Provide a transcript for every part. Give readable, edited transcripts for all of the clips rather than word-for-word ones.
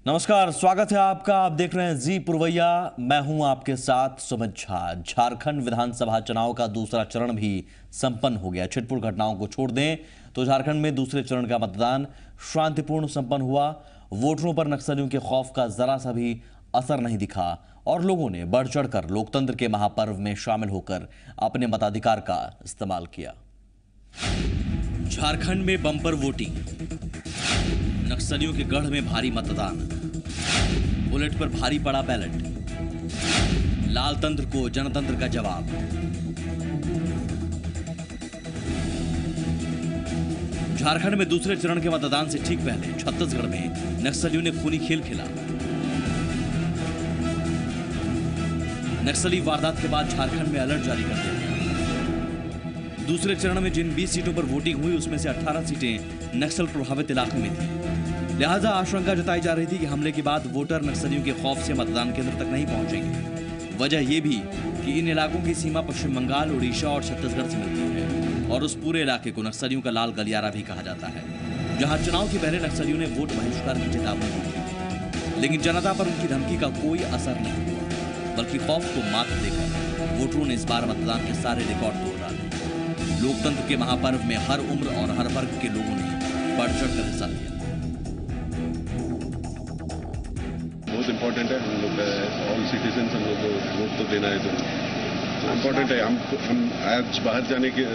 नमस्कार, स्वागत है आपका। आप देख रहे हैं जी पुरवैया। मैं हूं आपके साथ सुमित झा। झारखंड विधानसभा चुनाव का दूसरा चरण भी संपन्न हो गया। छिटपुट घटनाओं को छोड़ दें तो झारखंड में दूसरे चरण का मतदान शांतिपूर्ण संपन्न हुआ। वोटरों पर नक्सलियों के खौफ का जरा सा भी असर नहीं दिखा और लोगों ने बढ़ चढ़कर लोकतंत्र के महापर्व में शामिल होकर अपने मताधिकार का इस्तेमाल किया। झारखंड में बम्पर वोटिंग, नक्सलियों के गढ़ में भारी मतदान, बुलेट पर भारी पड़ा बैलेट, लाल तंत्र को जनतंत्र का जवाब। झारखंड में दूसरे चरण के मतदान से ठीक पहले छत्तीसगढ़ में नक्सलियों ने खूनी खेल खेला। नक्सली वारदात के बाद झारखंड में अलर्ट जारी कर दिया गया। दूसरे चरण में जिन 20 सीटों पर वोटिंग हुई उसमें से 18 सीटें नक्सल प्रभावित इलाके में थी। लिहाजा आशंका जताई जा रही थी कि हमले के बाद वोटर नक्सलियों के खौफ से मतदान केंद्र तक नहीं पहुंचेंगे। वजह यह भी कि इन इलाकों की सीमा पश्चिम बंगाल, उड़ीसा और छत्तीसगढ़ से मिलती है और उस पूरे इलाके को नक्सलियों का लाल गलियारा भी कहा जाता है, जहां चुनाव के पहले नक्सलियों ने वोट बहिष्कार की चेतावनी दी थी। लेकिन जनता पर उनकी धमकी का कोई असर नहीं हुआ, बल्कि खौफ को मात देकर वोटरों ने इस बार मतदान के सारे रिकॉर्ड तोड़ डाले। लोकतंत्र के महापर्व में हर उम्र और हर वर्ग के लोगों ने बढ़ चढ़कर हिस्सा लिया। बहुत इम्पोर्टेंट है। हम लोग ऑल सिटीजन्स हम लोग को वोट तो देना है, तो इम्पोर्टेंट है। हम आज बाहर जाने के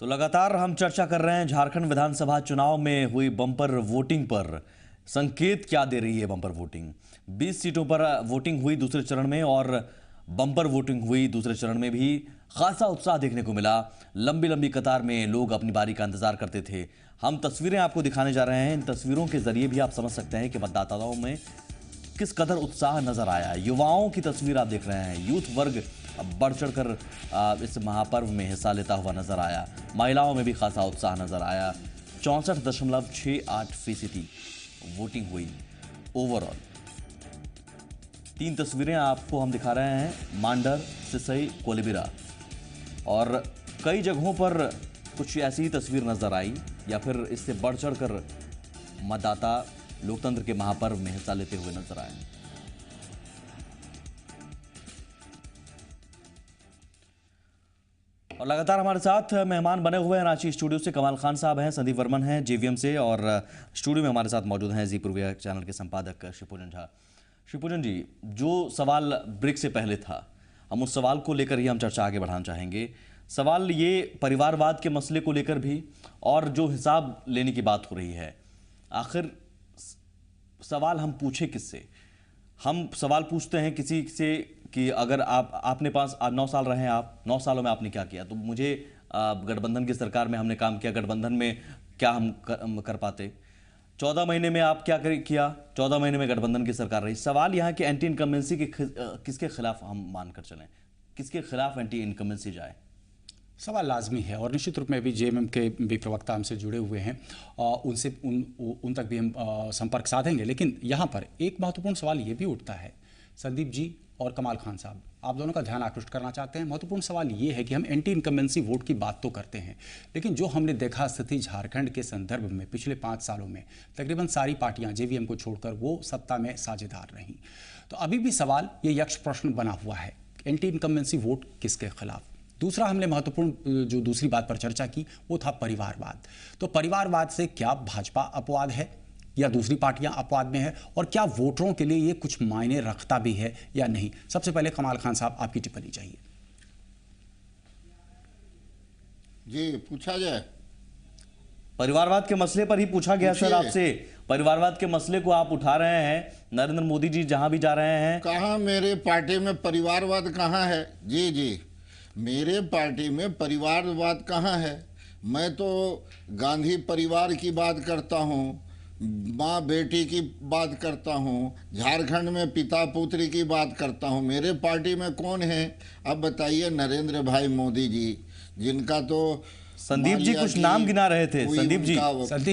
तो लगातार हम चर्चा कर रहे हैं झारखंड विधानसभा चुनाव में हुई बम्पर वोटिंग पर। संकेत क्या दे रही है बम्पर वोटिंग? 20 सीटों पर वोटिंग हुई दूसरे चरण में और बम्पर वोटिंग हुई दूसरे चरण में भी खासा उत्साह देखने को मिला। लंबी लंबी कतार में लोग अपनी बारी का इंतजार करते थे। हम तस्वीरें आपको दिखाने जा रहे हैं। इन तस्वीरों के जरिए भी आप समझ सकते हैं कि मतदाताओं में किस कदर उत्साह नजर आया। युवाओं की तस्वीर आप देख रहे हैं। यूथ वर्ग बढ़ चढ़कर इस महापर्व में हिस्सा लेता हुआ नजर आया। महिलाओं में भी खासा उत्साह नजर आया। 64.68% वोटिंग हुई ओवरऑल। 3 तस्वीरें आपको हम दिखा रहे हैं, मांडर, सिसई, कोलेबिरा, और कई जगहों पर कुछ ऐसी ही तस्वीर नजर आई या फिर इससे बढ़ चढ़कर मतदाता लोकतंत्र के महापर्व में हिस्सा लेते हुए नजर आए। और लगातार हमारे साथ मेहमान बने हुए हैं रांची स्टूडियो से। कमाल खान साहब हैं, संदीप वर्मन हैं जेवीएम से, और स्टूडियो में हमारे साथ मौजूद हैं जी पूर्वी चैनल के संपादक शिवपूजन झा। शिवपूजन जी, जो सवाल ब्रेक से पहले था, हम उस सवाल को लेकर ही हम चर्चा आगे बढ़ाना चाहेंगे। सवाल ये परिवारवाद के मसले को लेकर भी, और जो हिसाब लेने की बात हो रही है, आखिर सवाल हम पूछे किससे? हम सवाल पूछते हैं किसी से कि अगर आपने पास 9 साल रहे हैं, आप 9 सालों में आपने क्या किया? तो मुझे गठबंधन की सरकार में हमने काम किया, गठबंधन में क्या हम कर पाते? 14 महीने में आप क्या किया? 14 महीने में गठबंधन की सरकार रही। सवाल यहाँ की एंटी इनकम्बेंसी के किसके खिलाफ हम मानकर चलें? किसके खिलाफ एंटी इनकम्बेंसी जाए? सवाल लाजमी है, और निश्चित रूप में भी जेएमएम के भी प्रवक्ता हमसे जुड़े हुए हैं, उनसे उन तक भी हम संपर्क साधेंगे। लेकिन यहाँ पर एक महत्वपूर्ण सवाल ये भी उठता है, संदीप जी और कमाल खान साहब, आप दोनों का ध्यान आकृष्ट करना चाहते हैं। महत्वपूर्ण सवाल ये है कि हम एंटी इनकम्बेंसी वोट की बात तो करते हैं, लेकिन जो हमने देखा स्थिति झारखंड के संदर्भ में पिछले 5 सालों में, तकरीबन सारी पार्टियां जेवीएम को छोड़कर वो सत्ता में साझेदार रहीं। तो अभी भी सवाल ये यक्ष प्रश्न बना हुआ है, एंटी इनकम्बेंसी वोट किसके खिलाफ? दूसरा, हमने महत्वपूर्ण जो दूसरी बात पर चर्चा की वो था परिवारवाद। तो परिवारवाद से क्या भाजपा अपवाद है या दूसरी पार्टियां अपवाद में है, और क्या वोटरों के लिए ये कुछ मायने रखता भी है या नहीं? सबसे पहले कमाल खान साहब, आपकी टिप्पणी चाहिए। जी, पूछा जाए। परिवारवाद के मसले पर ही पूछा गया सर आपसे। परिवारवाद के मसले को आप उठा रहे हैं, नरेंद्र मोदी जी जहां भी जा रहे हैं। कहाँ मेरे पार्टी में परिवारवाद कहाँ है? जी जी, मेरे पार्टी में परिवारवाद कहाँ है? मैं तो गांधी परिवार की बात करता हूँ, माँ बेटी की बात करता हूँ, झारखंड में पिता पुत्री की बात करता हूँ। मेरे पार्टी में कौन है? अब बताइए। नरेंद्र भाई मोदी जी, जिनका तो संदीप जी कुछ नाम गिना रहे थे। संदीप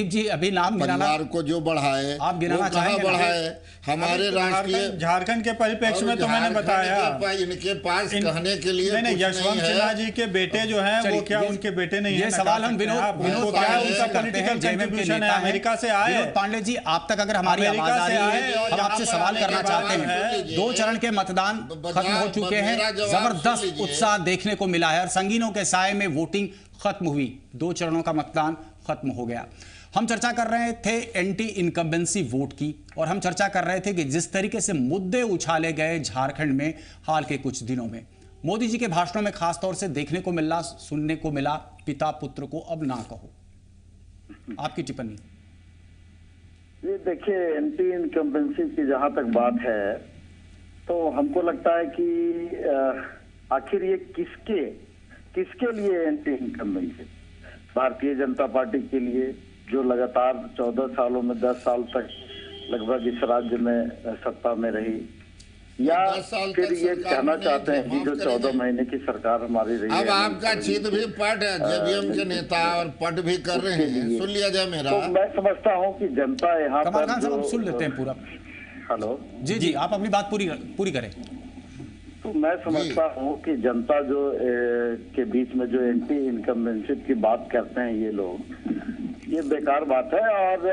जी अभी नाम गिनाना, परिवार को जो बढ़ाए आप गिनाना चाहेंगे? बढ़ाए हमारे राष्ट्रीय झारखंड के परिप्रेक्ष्य में तो मैंने बताया इनके पास कहने के लिए नहीं, यशवंत सिन्हा जी के बेटे जो हैं वो क्या उनके बेटे नहीं है? ये सवाल हम विनोद क्या उनका पॉलिटिकल कंट्रीब्यूशन है? अमेरिका से आए। विनोद पांडे जी, आप तक अगर हमारी आवाज आ रही है, हम आपसे सवाल करना चाहते हैं। 2 चरण के मतदान खत्म हो चुके हैं, जबरदस्त उत्साह देखने को मिला है, और संगीनों के साए में वोटिंग खत्म हुई। 2 चरणों का मतदान खत्म हो गया। हम चर्चा कर रहे थे एंटी इनकम्बेंसी वोट की, और हम चर्चा कर रहे थे कि जिस तरीके से मुद्दे उछाले गए झारखंड में हाल के कुछ दिनों में, मोदी जी के भाषणों में खासतौर से देखने को मिला, सुनने को मिला, पिता पुत्र को अब ना कहो। आपकी टिप्पणी? ये देखिए, एंटी इनकम्बेंसी की जहां तक बात है, तो हमको लगता है कि आखिर ये किसके लिए anti incumbency? Bharatiya Janata party के लिए, जो लगातार 14 सालों में 10 साल तक लगभग इस राज्य में सत्ता में रही, या फिर ये कहना चाहते हैं कि जो 14 महीने की सरकार हमारी रही अब आपका चित भी पट है, जेवीएम के नेता और पट भी कर रहे हैं, सुन लिया जाए मेरा। तो मैं समझता हूँ कि जनता यहाँ पर सुन लेते हैं पूरा। हेलो जी जी, आप अपनी बात पूरी करें। तो मैं समझता हूँ कि जनता जो के बीच में जो एंटी इनकम्बेंसी की बात करते हैं ये लोग, ये बेकार बात है। और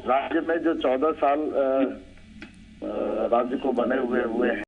राज्य में जो 14 साल राज्य को बने हुए हैं,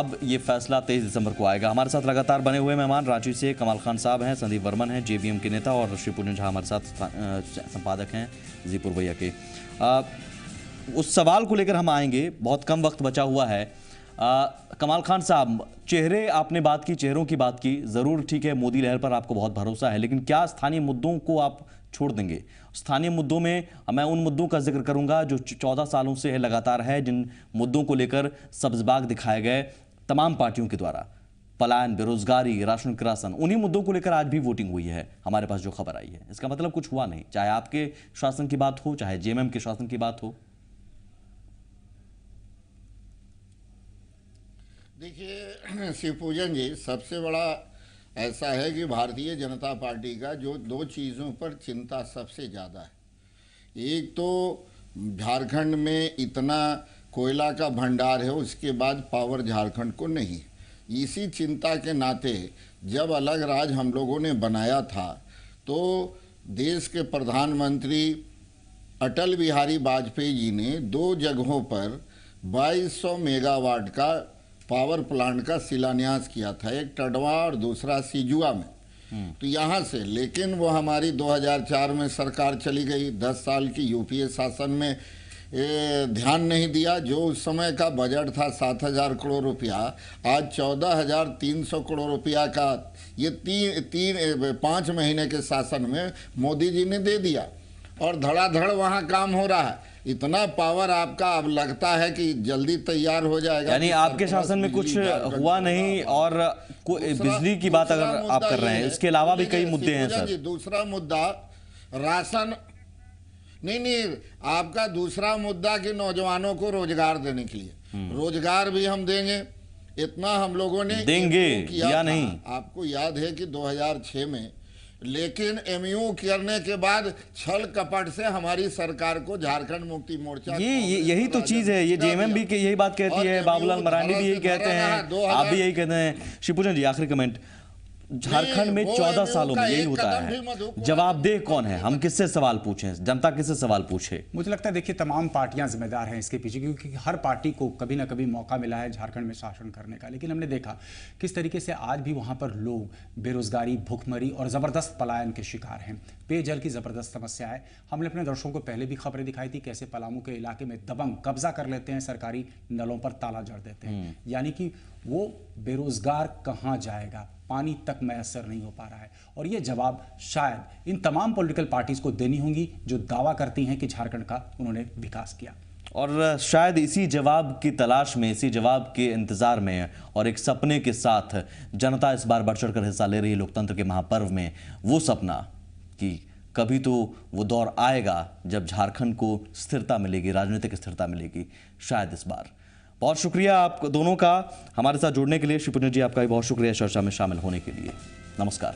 अब ये फैसला 23 दिसंबर को आएगा। हमारे साथ लगातार बने हुए मेहमान रांची से कमाल खान साहब हैं, संदीप वर्मन हैं जेवीएम के नेता, और शिवपूजन झा हमारे साथ संपादक हैं जी पुरवैया के। उस सवाल को लेकर हम आएंगे, बहुत कम वक्त बचा हुआ है। कमाल खान साहब, चेहरे आपने बात की, चेहरों की बात की, ज़रूर ठीक है मोदी लहर पर आपको बहुत भरोसा है, लेकिन क्या स्थानीय मुद्दों को आप छोड़ देंगे? स्थानीय मुद्दों में मैं उन मुद्दों का जिक्र करूंगा जो 14 सालों से है लगातार है, जिन मुद्दों को लेकर सब्जबाग दिखाए गए तमाम पार्टियों के द्वारा, पलायन, बेरोजगारी, राशन की राशन, उन्हीं मुद्दों को लेकर आज भी वोटिंग हुई है। हमारे पास जो खबर आई है, इसका मतलब कुछ हुआ नहीं, चाहे आपके शासन की बात हो, चाहे जेएमएम के शासन की बात हो। देखिए शिवपूजन जी, सबसे बड़ा ऐसा है कि भारतीय जनता पार्टी का जो दो चीज़ों पर चिंता सबसे ज़्यादा है, एक तो झारखंड में इतना कोयला का भंडार है, उसके बाद पावर झारखंड को नहीं। इसी चिंता के नाते जब अलग राज्य हम लोगों ने बनाया था तो देश के प्रधानमंत्री अटल बिहारी वाजपेयी जी ने 2 जगहों पर 2200 मेगावाट का पावर प्लांट का शिलान्यास किया था, एक टडवा और दूसरा सिजुआ में। तो यहाँ से, लेकिन वो हमारी 2004 में सरकार चली गई, 10 साल की यूपीए शासन में ध्यान नहीं दिया। जो उस समय का बजट था 7,000 करोड़ रुपया, आज 14,300 करोड़ रुपया का ये 5 महीने के शासन में मोदी जी ने दे दिया और धड़ाधड़ वहाँ काम हो रहा है। इतना पावर आपका अब लगता है कि जल्दी तैयार हो जाएगा, यानी आपके शासन में कुछ हुआ नहीं। और बिजली की बात अगर आप कर रहे हैं, इसके अलावा भी कई मुद्दे हैं सर। दूसरा मुद्दा राशन नहीं, आपका दूसरा मुद्दा कि नौजवानों को रोजगार देने के लिए, रोजगार भी हम देंगे, इतना हम लोगों ने देंगे या नहीं, आपको याद है कि 2006 में, लेकिन एमयू करने के बाद छल कपट से हमारी सरकार को झारखंड मुक्ति मोर्चा, यही तो चीज है, ये जेएमएम भी यही बात कहती है, बाबूलाल मरांडी भी यही कहते हैं, आप भी यही कहते हैं। शिवपूजन जी, आखिरी कमेंट। झारखंड में 14 सालों में यही होता है, जवाबदेह कौन है? हम किससे सवाल पूछें, जनता किससे सवाल पूछे? मुझे लगता है देखिए तमाम पार्टियां जिम्मेदार हैं इसके पीछे, क्योंकि हर पार्टी को कभी ना कभी मौका मिला है झारखंड में शासन करने का, लेकिन हमने देखा किस तरीके से आज भी वहां पर लोग बेरोजगारी, भुखमरी और ज़बरदस्त पलायन के शिकार हैं। पेयजल की ज़बरदस्त समस्या है। हमने अपने दर्शकों को पहले भी खबरें दिखाई थी कैसे पलामू के इलाके में दबंग कब्जा कर लेते हैं, सरकारी नलों पर ताला जड़ देते हैं, यानी कि वो बेरोजगार कहाँ जाएगा, पानी तक मैसर नहीं हो पा रहा है। और ये जवाब शायद इन तमाम पॉलिटिकल पार्टीज को देनी होंगी जो दावा करती हैं कि झारखंड का उन्होंने विकास किया। और शायद इसी जवाब की तलाश में, इसी जवाब के इंतजार में और एक सपने के साथ जनता इस बार बढ़ चढ़कर हिस्सा ले रही है लोकतंत्र के महापर्व में। वो सपना कि कभी तो वो दौर आएगा जब झारखंड को स्थिरता मिलेगी, राजनीतिक स्थिरता मिलेगी, शायद इस बार। बहुत शुक्रिया आप दोनों का हमारे साथ जुड़ने के लिए। शिवपूजन जी, आपका भी बहुत शुक्रिया चर्चा में शामिल होने के लिए। नमस्कार।